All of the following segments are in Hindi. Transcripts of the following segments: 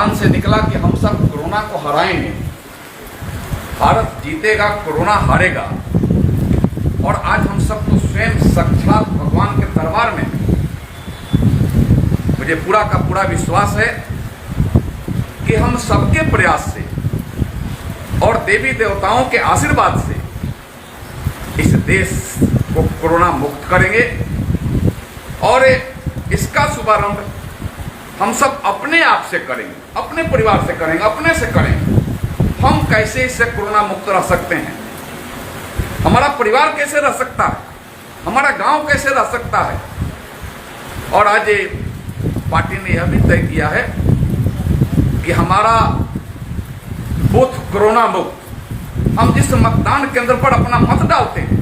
जबान से निकला कि हम सब कोरोना को हराएंगे, भारत जीतेगा, कोरोना हारेगा। और आज हम सब तो स्वयं साक्षात भगवान के दरबार में, मुझे पूरा का पूरा विश्वास है कि हम सबके प्रयास से और देवी देवताओं के आशीर्वाद से इस देश को कोरोना मुक्त करेंगे। और इसका शुभारंभ हम सब अपने आप से करेंगे, अपने परिवार से करेंगे, अपने से करेंगे। हम कैसे इससे कोरोना मुक्त रह सकते हैं, हमारा परिवार कैसे रह सकता है, हमारा गांव कैसे रह सकता है। और आज पार्टी ने यह भी तय किया है कि हमारा बूथ कोरोना मुक्त, हम जिस मतदान केंद्र पर अपना मत डालते हैं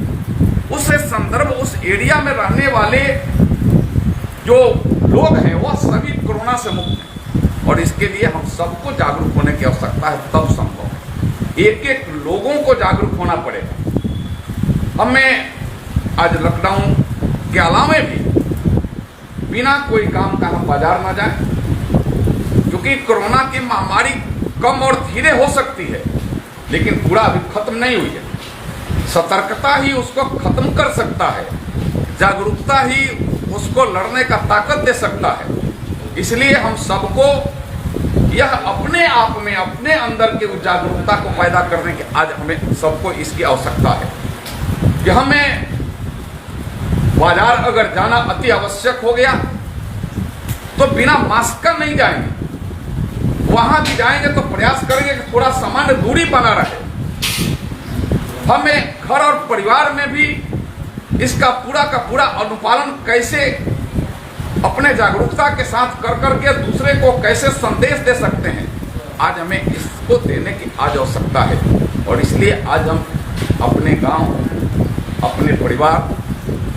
उससे संदर्भ उस एरिया में रहने वाले जो लोग हैं वह सभी कोरोना से मुक्त हैं। और इसके लिए हम सबको जागरूक होने की आवश्यकता है, तब संभव है। एक एक लोगों को जागरूक होना पड़ेगा। हमें आज लॉकडाउन के अलावे भी बिना कोई काम का हम बाजार न जाएं, क्योंकि कोरोना की महामारी कम और धीरे हो सकती है लेकिन पूरा अभी खत्म नहीं हुई है। सतर्कता ही उसको खत्म कर सकता है, जागरूकता ही उसको लड़ने का ताकत दे सकता है। इसलिए हम सबको यह अपने आप में, अपने अंदर की उस जागरूकता को पैदा करने की आज हमें सबको इसकी आवश्यकता है कि हमें बाजार अगर जाना अति आवश्यक हो गया तो बिना मास्क का नहीं जाएंगे। वहां भी जाएंगे तो प्रयास करेंगे कि थोड़ा सामान्य दूरी बना रहे। हमें घर और परिवार में भी इसका पूरा का पूरा अनुपालन कैसे अपने जागरूकता के साथ कर करके दूसरे को कैसे संदेश दे सकते हैं, आज हमें इसको देने की आज आवश्यकता है। और इसलिए आज हम अपने गांव, अपने परिवार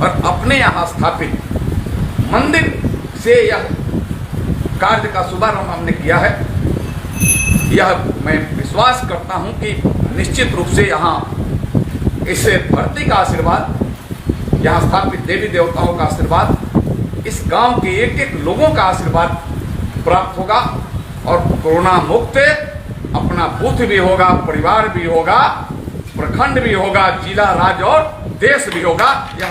और अपने यहाँ स्थापित मंदिर से यह कार्य का शुभारंभ हमने किया है। यह मैं विश्वास करता हूं कि निश्चित रूप से यहाँ इससे धरती का आशीर्वाद, यहाँ स्थापित देवी देवताओं का आशीर्वाद, इस गांव के एक एक लोगों का आशीर्वाद प्राप्त होगा और कोरोना मुक्त अपना बूथ भी होगा, परिवार भी होगा, प्रखंड भी होगा, जिला, राज्य और देश भी होगा। यह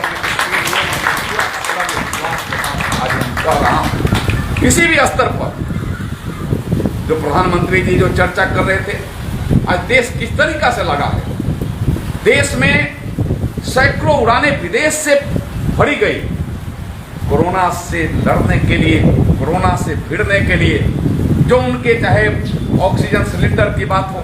आज हम कह रहा हूं। किसी भी स्तर पर जो प्रधानमंत्री जी जो चर्चा कर रहे थे, आज देश किस तरीका से लगा है। देश में सैकड़ों उड़ानें विदेश से भरी गई कोरोना से लड़ने के लिए, कोरोना से भिड़ने के लिए। जो उनके चाहे ऑक्सीजन सिलेंडर की बात हो,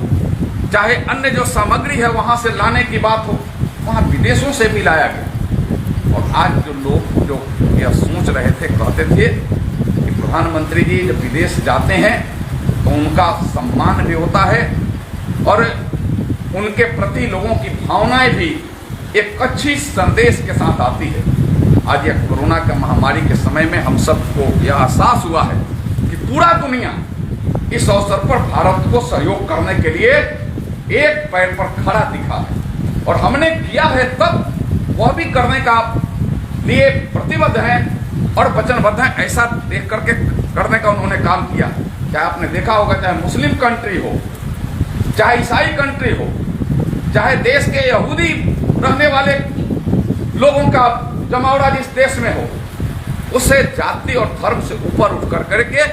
चाहे अन्य जो सामग्री है वहां से लाने की बात हो, वहां विदेशों से भी लाया गया। और आज जो लोग जो यह सोच रहे थे, कहते थे कि प्रधानमंत्री जी जब विदेश जाते हैं तो उनका सम्मान भी होता है और उनके प्रति लोगों की भावनाएं भी एक अच्छी संदेश के साथ आती है। आज यह कोरोना के महामारी के समय में हम सबको यह एहसास हुआ है कि पूरा दुनिया इस अवसर पर भारत को सहयोग करने के लिए एक पैर पर खड़ा दिखा है और हमने किया है, तब वह भी करने का लिए प्रतिबद्ध हैं और वचनबद्ध हैं। ऐसा देख करके करने का उन्होंने काम किया। चाहे आपने देखा होगा, चाहे मुस्लिम कंट्री हो, चाहे ईसाई कंट्री हो, चाहे देश के यहूदी रहने वाले लोगों का जमावड़ा जिस देश में हो, उसे जाति और धर्म से ऊपर उठ कर करके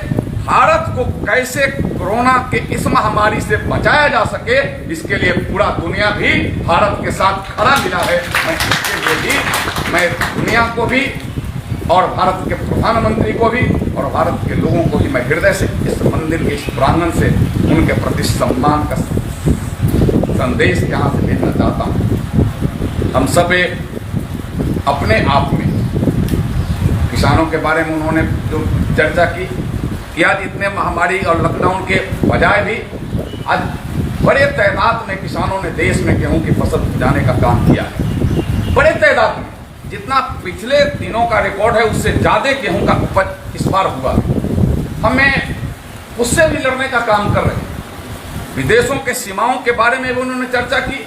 भारत को कैसे कोरोना के इस महामारी से बचाया जा सके, इसके लिए पूरा दुनिया भी भारत के साथ खड़ा मिला है। मैं इसके लिए भी मैं दुनिया को भी और भारत के प्रधानमंत्री को भी और भारत के लोगों को भी मैं हृदय से इस मंदिर के इस प्रांगण से उनके प्रति सम्मान का संदेश यहाँ से भेजना चाहता हूँ। हम सब अपने आप में किसानों के बारे में उन्होंने जो चर्चा की कि आज इतने महामारी और लॉकडाउन के बजाय भी आज बड़े तादाद में किसानों ने देश में गेहूं की फसल उपजाने का काम किया है। बड़े तादाद में, जितना पिछले दिनों का रिकॉर्ड है उससे ज़्यादा गेहूं का उपज इस बार हुआ। हमें उससे भी लड़ने का काम कर रहे हैं। विदेशों के सीमाओं के बारे में भी उन्होंने चर्चा की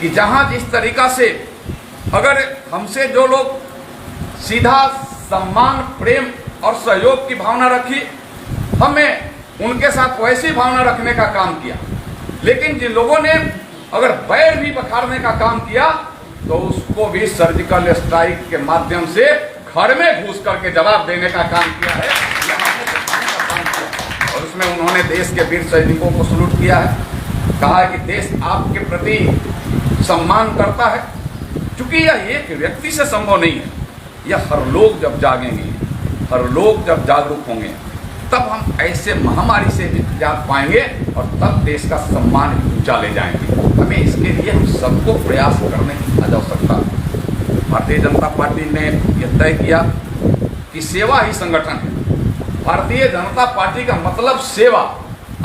कि जहां जिस तरीका से अगर हमसे जो लोग सीधा सम्मान, प्रेम और सहयोग की भावना रखी, हमें उनके साथ वैसी भावना रखने का काम किया। लेकिन जिन लोगों ने अगर बैर भी बखारने का काम किया तो उसको भी सर्जिकल स्ट्राइक के माध्यम से घर में घुस करके जवाब देने का काम किया है, और उसमें उन्होंने देश के वीर सैनिकों को सलूट किया है। कहा है कि देश आपके प्रति सम्मान करता है। क्योंकि यह एक व्यक्ति से संभव नहीं है, यह हर लोग जब जागेंगे, हर लोग जब जागरूक होंगे, तब हम ऐसे महामारी से भी निजात पाएंगे और तब देश का सम्मान ऊंचा ले जाएंगे। हमें इसके लिए हम सबको प्रयास करने की आवश्यकता है। भारतीय जनता पार्टी ने यह तय किया कि सेवा ही संगठन है। भारतीय जनता पार्टी का मतलब सेवा।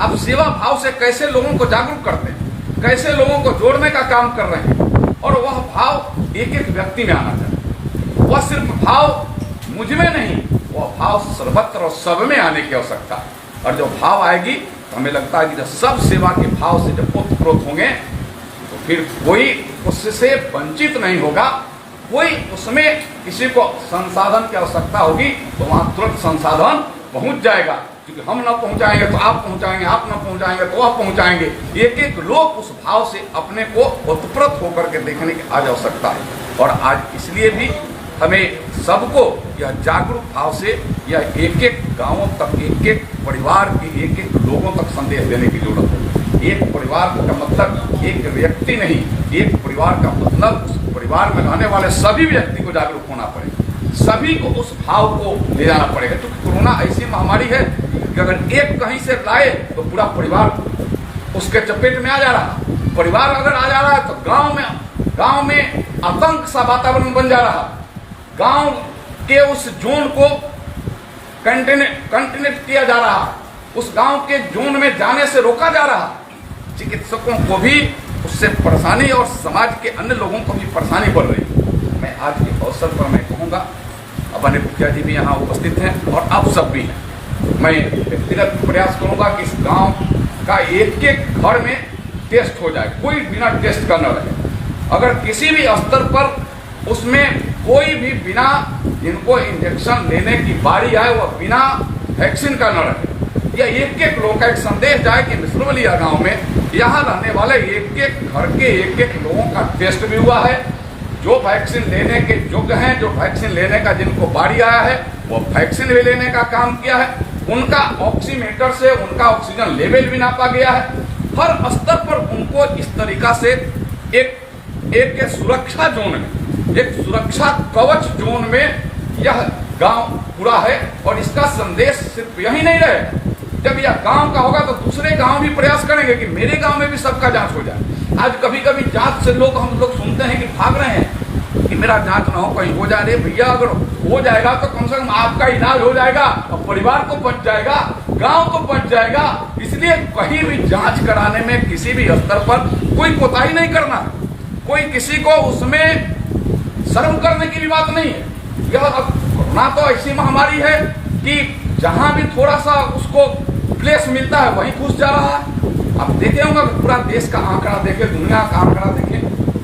आप सेवा भाव से कैसे लोगों को जागरूक करते हैं, कैसे लोगों को जोड़ने का काम कर रहे हैं, और वह भाव एक एक व्यक्ति में आना चाहिए। वह सिर्फ भाव मुझ में नहीं, वह भाव सर्वत्र और सब में आने की आवश्यकता है। और जो भाव आएगी तो हमें लगता है कि जब सब सेवा के भाव से जब ओतप्रोत होंगे तो फिर कोई उससे वंचित नहीं होगा। कोई उसमें किसी को संसाधन की आवश्यकता होगी तो वहां तुरंत संसाधन पहुंच जाएगा, क्योंकि हम न पहुंचाएंगे तो आप पहुंचाएंगे, आप न पहुंचाएंगे तो वह पहुंचाएंगे। एक एक लोग उस भाव से अपने को ओतप्रोत होकर के देखने की आज आवश्यकता है। और आज इसलिए भी हमें सबको यह जागरूक भाव से यह एक एक गांवों तक, एक एक परिवार के एक एक लोगों तक संदेश देने की जरूरत है। एक परिवार का मतलब एक व्यक्ति नहीं, एक परिवार का मतलब उस परिवार में रहने वाले सभी व्यक्ति को जागरूक होना पड़ेगा, सभी को उस भाव को ले जाना पड़ेगा। क्योंकि कोरोना ऐसी महामारी है कि अगर एक कहीं से लाए तो पूरा परिवार उसके चपेट में आ जा रहा। परिवार अगर आ जा रहा है तो गांव में आतंक सा वातावरण बन जा रहा। गांव के उस जोन को कंटेनेट किया जा रहा, उस गांव के जोन में जाने से रोका जा रहा। चिकित्सकों को भी उससे परेशानी और समाज के अन्य लोगों को भी परेशानी बढ़ रही। मैं आज के अवसर पर मैं कहूँगा, अपने मुखिया जी भी यहाँ उपस्थित हैं और आप सब भी हैं, मैं व्यक्तिगत प्रयास करूँगा कि इस गांव का एक एक घर में टेस्ट हो जाए, कोई बिना टेस्ट का न रहे। अगर किसी भी स्तर पर उसमें कोई भी बिना जिनको इंजेक्शन लेने की बारी आए वह बिना वैक्सीन का न रहे। या एक एक लोग का एक संदेश जाए कि मिश्रवलिया गांव में यहाँ रहने वाले एक एक घर के एक एक लोगों का टेस्ट भी हुआ है। जो वैक्सीन लेने के योग्य हैं, जो वैक्सीन लेने का जिनको बारी आया है वो वैक्सीन भी लेने का काम किया है। उनका ऑक्सीमीटर से उनका ऑक्सीजन लेवल भी नापा गया है। हर स्तर पर उनको इस तरीका से एक सुरक्षा जोन में, एक सुरक्षा कवच जोन में यह गांव पूरा है। और इसका संदेश सिर्फ यही नहीं रहे, जब यह गांव का होगा तो दूसरे गांव भी प्रयास करेंगे कि मेरे गांव में भी सबका जांच हो जाए। आज कभी कभी जांच से हम लोग सुनते हैं कि भाग रहे हैं कि मेरा जांच ना हो, कहीं हो जाए। भैया अगर हो जाएगा तो कम से कम आपका इलाज हो जाएगा और परिवार को बच जाएगा, गांव को बच जाएगा। इसलिए कहीं भी जांच कराने में किसी भी स्तर पर कोई कोताही नहीं करना, कोई किसी को उसमें शर्म करने की भी बात नहीं है। यह कोरोना तो ऐसी महामारी है कि जहां भी थोड़ा सा उसको प्लेस मिलता है वहीं घुस जा रहा है। आप देखे होंगे, पूरा देश का आंकड़ा देखे, दुनिया का आंकड़ा देखे,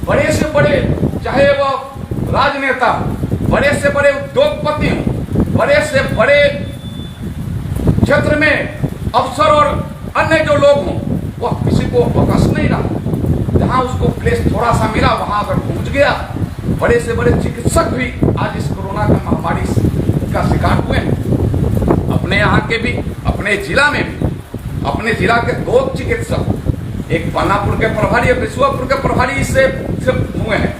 बड़े से बड़े चाहे वो राजनेता हो, बड़े से बड़े उद्योगपति हो, बड़े से बड़े क्षेत्र में अफसर और अन्य जो लोग हों, वह किसी को बकस नहीं रहा। जहां उसको प्लेस थोड़ा सा मिला वहां अगर पहुंच गया। बड़े से बड़े चिकित्सक भी आज इस कोरोना की महामारी का शिकार हुए हैं। अपने यहाँ के भी, अपने जिला में भी, अपने जिला के 2 चिकित्सक, एक पानापुर के प्रभारी, एक विश्वापुर के प्रभारी इससे हुए हैं।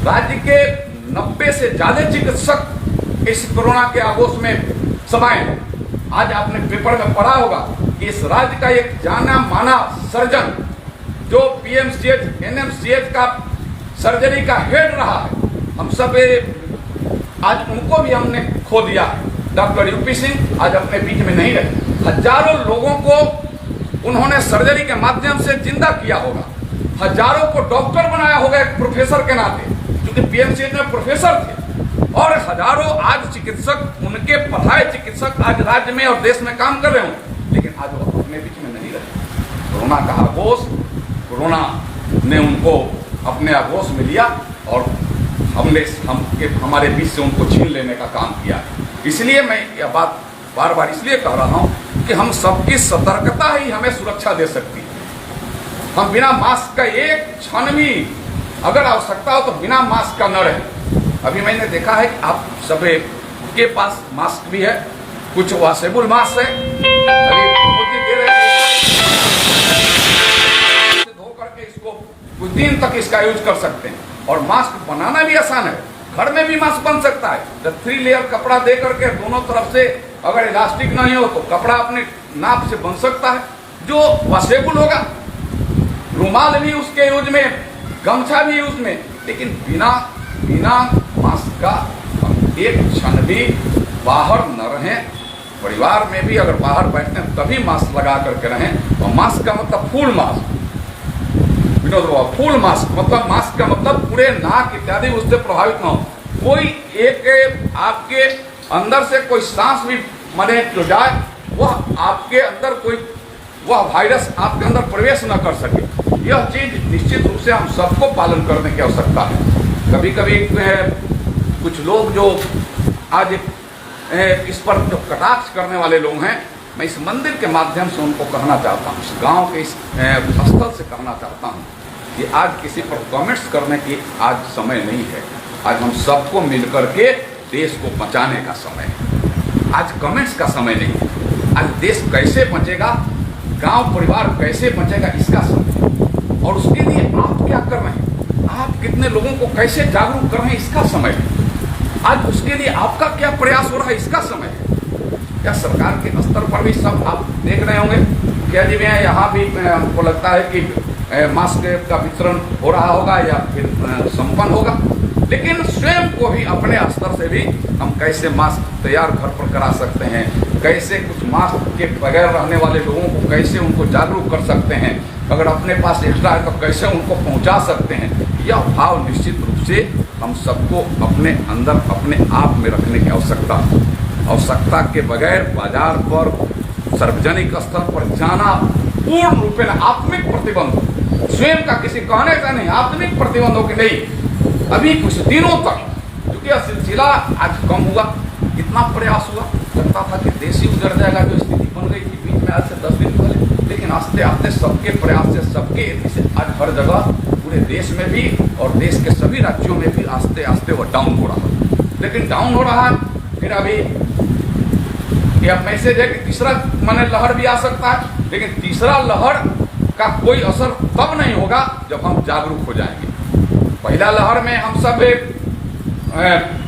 राज्य के 90 से ज्यादा चिकित्सक इस कोरोना के आगोश में समाये हैं। आज आपने पेपर में पढ़ा होगा कि इस राज्य का एक जाना माना सर्जन जो पीएमसीएच, एनएमसीएच का सर्जरी का हेड रहा है, हम सब आज उनको भी हमने खो दिया। डॉक्टर यूपी सिंह आज अपने बीच में नहीं रहे। हजारों लोगों को उन्होंने सर्जरी के माध्यम से जिंदा किया होगा, हजारों को डॉक्टर बनाया होगा एक प्रोफेसर के नाते, क्योंकि पीएमसीएच में प्रोफेसर थे। और हजारों आज चिकित्सक, उनके पढ़ाए चिकित्सक आज राज्य में और देश में काम कर रहे हों, लेकिन आज वो अपने बीच में नहीं रहे। कोरोना का आगोश, कोरोना ने उनको अपने आगोश में लिया और हमारे बीच से उनको छीन लेने का काम किया। इसलिए मैं यह बात बार बार इसलिए कह रहा हूँ कि हम सबकी सतर्कता ही हमें सुरक्षा दे सकती है। हम बिना मास्क का एक क्षण भी अगर आवश्यकता हो तो बिना मास्क का न रहे। अभी मैंने देखा है कि आप सब के पास मास्क भी है, कुछ वॉशेबल मास्क है, अभी दे रहे धो करके इसको कुछ दिन तक इसका यूज कर सकते हैं। और मास्क बनाना भी आसान है, घर में भी मास्क बन सकता है। तो 3 लेयर कपड़ा दे करके दोनों तरफ से अगर इलास्टिक नहीं हो तो कपड़ा अपने नाप से बन सकता है जो वॉशेबल होगा। रुमाल भी उसके यूज में, गमछा भी यूज में, लेकिन बिना मास्क का हम एक क्षण भी बाहर न रहें। परिवार में भी अगर बाहर बैठते हैं तभी मास्क लगा करके रहें। और मास्क का मतलब फुल मास्क, विनोद बाबा, फुल मास्क मतलब मास्क का मतलब पूरे नाक इत्यादि उससे प्रभावित न हो। कोई एक आपके अंदर से कोई सांस भी मने जो जाए वह आपके अंदर कोई वह वायरस आपके अंदर प्रवेश न कर सके। यह चीज निश्चित रूप से हम सबको पालन करने की आवश्यकता है। कभी कभी कुछ लोग जो आज इस पर जो कटाक्ष करने वाले लोग हैं, मैं इस मंदिर के माध्यम से उनको कहना चाहता हूँ, इस गांव के इस स्थल से कहना चाहता हूँ कि आज किसी पर कमेंट्स करने की आज समय नहीं है। आज हम सबको मिलकर के देश को बचाने का समय है। आज कमेंट्स का समय नहीं है। आज देश कैसे बचेगा, गांव परिवार कैसे बचेगा, इसका समय है। और उसके लिए आप क्या कर रहे हैं, आप कितने लोगों को कैसे जागरूक कर रहे हैं, इसका समय है। आज उसके लिए आपका क्या प्रयास हो रहा है, इसका समय है। क्या सरकार के स्तर पर भी सब आप देख रहे होंगे, क्या जी भैया यहाँ भी हमको लगता है कि मास्क का वितरण हो रहा होगा या फिर संपन्न होगा। लेकिन स्वयं को भी अपने स्तर से भी हम कैसे मास्क तैयार घर पर करा सकते हैं, कैसे कुछ मास्क के बगैर रहने वाले लोगों को कैसे उनको जागरूक कर सकते हैं, अगर अपने पास एक्स्ट्रा है तो कैसे उनको पहुंचा सकते हैं। यह भाव निश्चित रूप से हम सबको अपने अंदर अपने आप में रखने की आवश्यकता के बगैर बाजार पर सार्वजनिक स्थल पर जाना पूर्ण रूप में आत्मिक प्रतिबंध, स्वयं का किसी कहने का नहीं, आत्मिक प्रतिबंधों के नहीं। अभी कुछ दिनों तक क्योंकि यह सिलसिला आज कम हुआ, इतना प्रयास हुआ, लगता था कि देश ही उजड़ जाएगा, जो स्थिति बन गई थी बीच में आज से 10 दिन पहले। लेकिन आस्ते आस्ते सबके प्रयास से, सबके से आज हर जगह पूरे देश में भी और देश के सभी राज्यों में भी आस्ते आस्ते वो डाउन हो रहा है। लेकिन डाउन हो रहा है, फिर अभी यह मैसेज है कि तीसरा माने लहर भी आ सकता है। लेकिन तीसरा लहर का कोई असर तब नहीं होगा जब हम जागरूक हो जाएंगे। पहला लहर में हम सब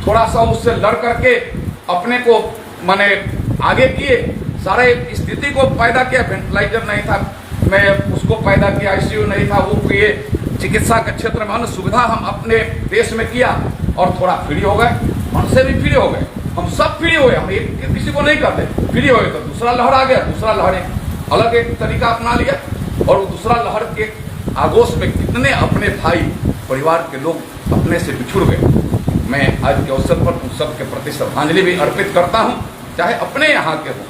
थोड़ा सा उससे लड़ करके अपने को माने आगे किए, सारे स्थिति को पैदा किया। वेंटिलेटर नहीं था, मैं उसको पैदा किया, ICU नहीं था, वो किए। चिकित्सा के क्षेत्र में अन्य सुविधा हम अपने देश में किया और थोड़ा फ्री हो गए, उनसे भी फ्री हो गए, हम सब फ्री हुए। हम एक किसी को नहीं कहते, फ्री हुए। तो दूसरा लहर आ गया, दूसरा लहर एक अलग एक तरीका अपना लिया और वो दूसरा लहर के आगोश में कितने अपने भाई परिवार के लोग अपने से बिछुड़ गए। मैं आज के अवसर पर उन सब के प्रति श्रद्धांजलि भी अर्पित करता हूँ, चाहे अपने यहाँ के हो,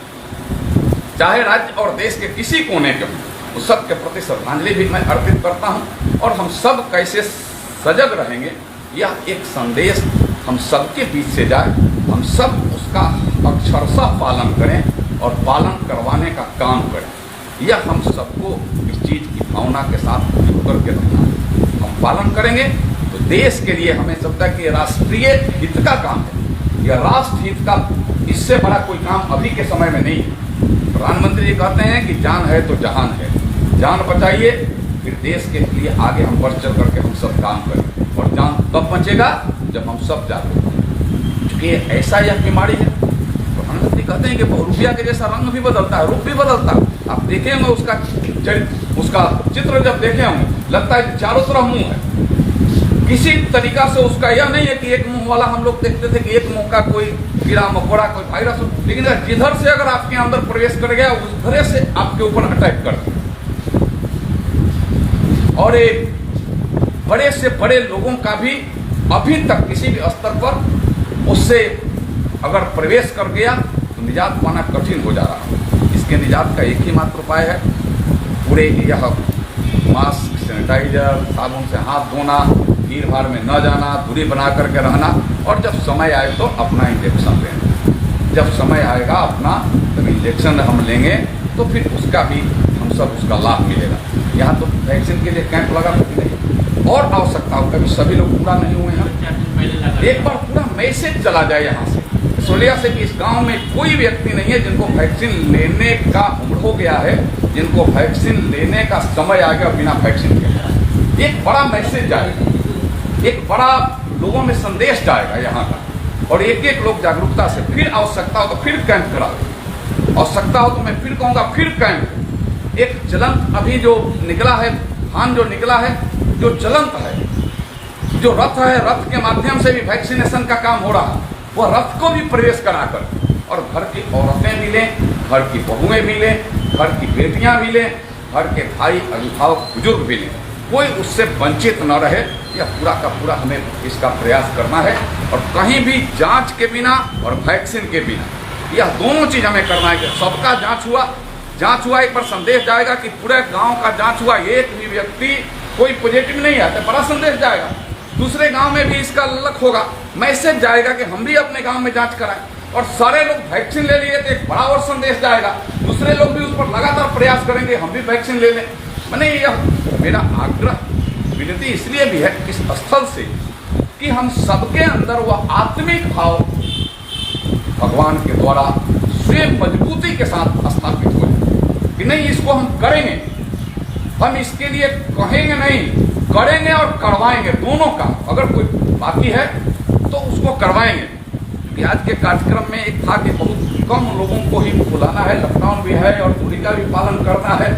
चाहे राज्य और देश के किसी कोने के हो, उस सब के प्रति श्रद्धांजलि भी मैं अर्पित करता हूँ। और हम सब कैसे सजग रहेंगे, यह एक संदेश हम सबके बीच से जाए, हम सब उसका अक्षरशः पालन करें और पालन करवाने का काम करें। यह हम सबको इस चीज़ की भावना के साथ जुड़ करके रहना है। हम पालन करेंगे तो देश के लिए हमें लगता है कि राष्ट्रीय हित का काम है, यह राष्ट्र हित का, इससे बड़ा कोई काम अभी के समय में नहीं है। प्रधानमंत्री जी कहते हैं कि जान है तो जहान है, जान बचाइए, फिर देश के लिए आगे हम बढ़ चल करके हम सब काम करें। और जान तब बचेगा जब हम सब जागरूक हों, क्योंकि ऐसा यह बीमारी है। प्रधानमंत्री कहते हैं कि बहुरूपिया के जैसा रंग भी बदलता है, रूप भी बदलता है। आप देखे होंगे उसका चित्र जब देखे होंगे, लगता है कि चारों तरफ मुंह है। किसी तरीका से उसका यह नहीं है कि एक मुंह वाला हम लोग देखते थे कि एक मुंह का कोई कीड़ा मकोड़ा कोई वायरस हो, लेकिन जिधर से अगर आपके अंदर प्रवेश कर गया उधर से आपके ऊपर अटैक कर दिया। और एक बड़े से बड़े लोगों का भी अभी तक किसी भी स्तर पर उससे अगर प्रवेश कर गया तो निजात पाना कठिन हो जा रहा है। इसके निजात का एक ही मात्र उपाय है, पूरे यह मास्क, सैनिटाइजर, साबुन से हाथ धोना, भीड़ भाड़ में न जाना, दूरी बना करके रहना और जब समय आए तो अपना इंजेक्शन लेना। जब समय आएगा अपना तब इंजेक्शन हम लेंगे तो फिर उसका भी हम सब उसका लाभ मिलेगा। यहाँ तो वैक्सीन के लिए कैंप लगा कि नहीं, और आवश्यकता हो, कभी सभी लोग पूरा नहीं हुए हैं, एक बार पूरा मैसेज चला जाए यहाँ से सोलिया से कि इस गांव में कोई व्यक्ति नहीं है जिनको वैक्सीन लेने का उम्र हो गया है, जिनको वैक्सीन लेने का समय आ गया बिना वैक्सीन के। एक बड़ा मैसेज जाएगा, एक बड़ा लोगों में संदेश जाएगा यहाँ का, और एक एक लोग जागरूकता से फिर आवश्यकता हो तो फिर कैंप करा, आवश्यकता हो तो मैं फिर कहूँगा फिर कैंप। एक चलंत अभी जो निकला है, हान जो निकला है, जो चलंत है, जो रथ है, रथ के माध्यम से भी वैक्सीनेशन का काम हो रहा है, वह रथ को भी प्रवेश कराकर, और घर की औरतें मिलें, घर की बहुएं मिलें, घर की बेटियां मिलें, घर के भाई अभिभावक बुजुर्ग मिलें, कोई उससे वंचित न रहे। यह पूरा का पूरा हमें इसका प्रयास करना है, और कहीं भी जांच के बिना और वैक्सीन के बिना, यह दोनों चीज हमें करना है कि सबका जांच हुआ एक बार संदेश जाएगा कि पूरे गांव का जांच हुआ, एक भी व्यक्ति कोई पॉजिटिव नहीं है तो बड़ा संदेश जाएगा, दूसरे गांव में भी इसका लक होगा, मैसेज जाएगा कि हम भी अपने गांव में जांच कराएं, और सारे लोग वैक्सीन ले लिए तो एक बड़ा और संदेश जाएगा, दूसरे लोग भी उस पर लगातार प्रयास करेंगे हम भी वैक्सीन ले लें। मैंने यह मेरा आग्रह विनती इसलिए भी है इस स्थल से कि हम सबके अंदर वह आत्मिक भाव भगवान के द्वारा स्वयं मजबूती के साथ स्थापित हो जाए कि नहीं इसको हम करेंगे, हम इसके लिए कहेंगे नहीं, करेंगे और करवाएंगे दोनों का। अगर कोई बाकी है तो उसको करवाएंगे, क्योंकि आज के कार्यक्रम में एक था कि बहुत कम लोगों को ही बुलाना है, लॉकडाउन भी है और दूरी का भी पालन करना है,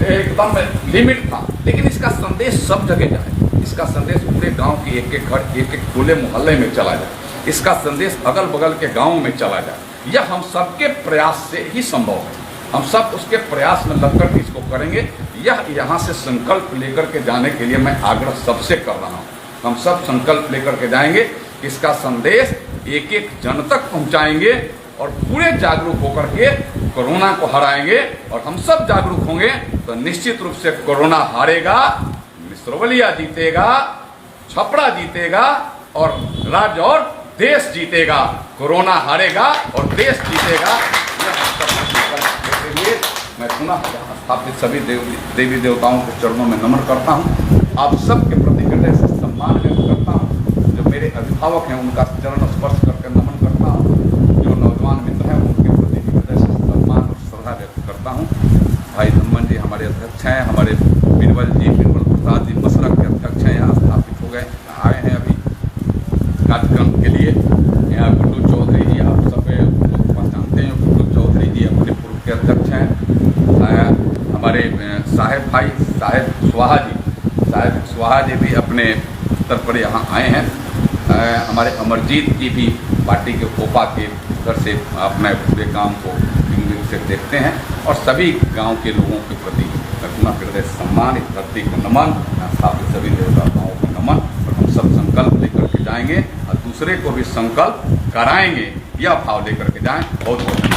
एकदम लिमिट था, लेकिन इसका संदेश सब जगह जाए, इसका संदेश पूरे गांव के एक एक घर, एक एक खुले मोहल्ले में चला जाए, इसका संदेश अगल बगल के गांवों में चला जाए। यह हम सबके प्रयास से ही संभव है, हम सब उसके प्रयास में लगकर के इसको करेंगे। यह यहाँ से संकल्प लेकर के जाने के लिए मैं आग्रह सबसे कर रहा हूँ, हम सब संकल्प लेकर के जाएंगे, इसका संदेश एक एक जन तक पहुँचाएंगे और पूरे जागरूक होकर के कोरोना को हराएंगे। और हम सब जागरूक होंगे तो निश्चित रूप से कोरोना हारेगा, मिश्रवलिया जीतेगा, छपरा जीतेगा और राज्य और देश जीतेगा। कोरोना हारेगा और देश जीतेगा। मैं पुनः स्थापित सभी देवी देवताओं के चरणों में नमन करता हूँ, आप सबके प्रति हृदय से सम्मान व्यक्त करता हूँ। जो मेरे अभिभावक हैं उनका चरण स्पर्श करके नमन करता हूँ, जो नौजवान मित्र हैं उनके प्रति हृदय से सम्मान और श्रद्धा व्यक्त करता हूँ। भाई धम्मन जी हमारे अध्यक्ष हैं, हमारे बीरबल प्रसाद जी मसरक के अध्यक्ष हैं, यहाँ स्थापित हो गए, आए हैं अभी कार्यक्रम के लिए। यहाँ गुड्डू चौधरी जी, आप सब लोग पहचानते हैं, गुड्डू चौधरी जी अपने पूर्व के अध्यक्ष हैं। हमारे साहेब भाई साहेब स्वाहा जी भी अपने स्तर पर यहाँ आए हैं। हमारे अमरजीत जी भी पार्टी के कोपा के घर से अपने पूरे काम को से देखते हैं। और सभी गांव के लोगों के प्रति अपना हृदय सम्मान, इस धरती को नमन, स्थापित सभी देवताओं को नमन। और हम सब संकल्प लेकर के जाएंगे और दूसरे को भी संकल्प कराएंगे, यह भाव लेकर के जाएं। बहुत बहुत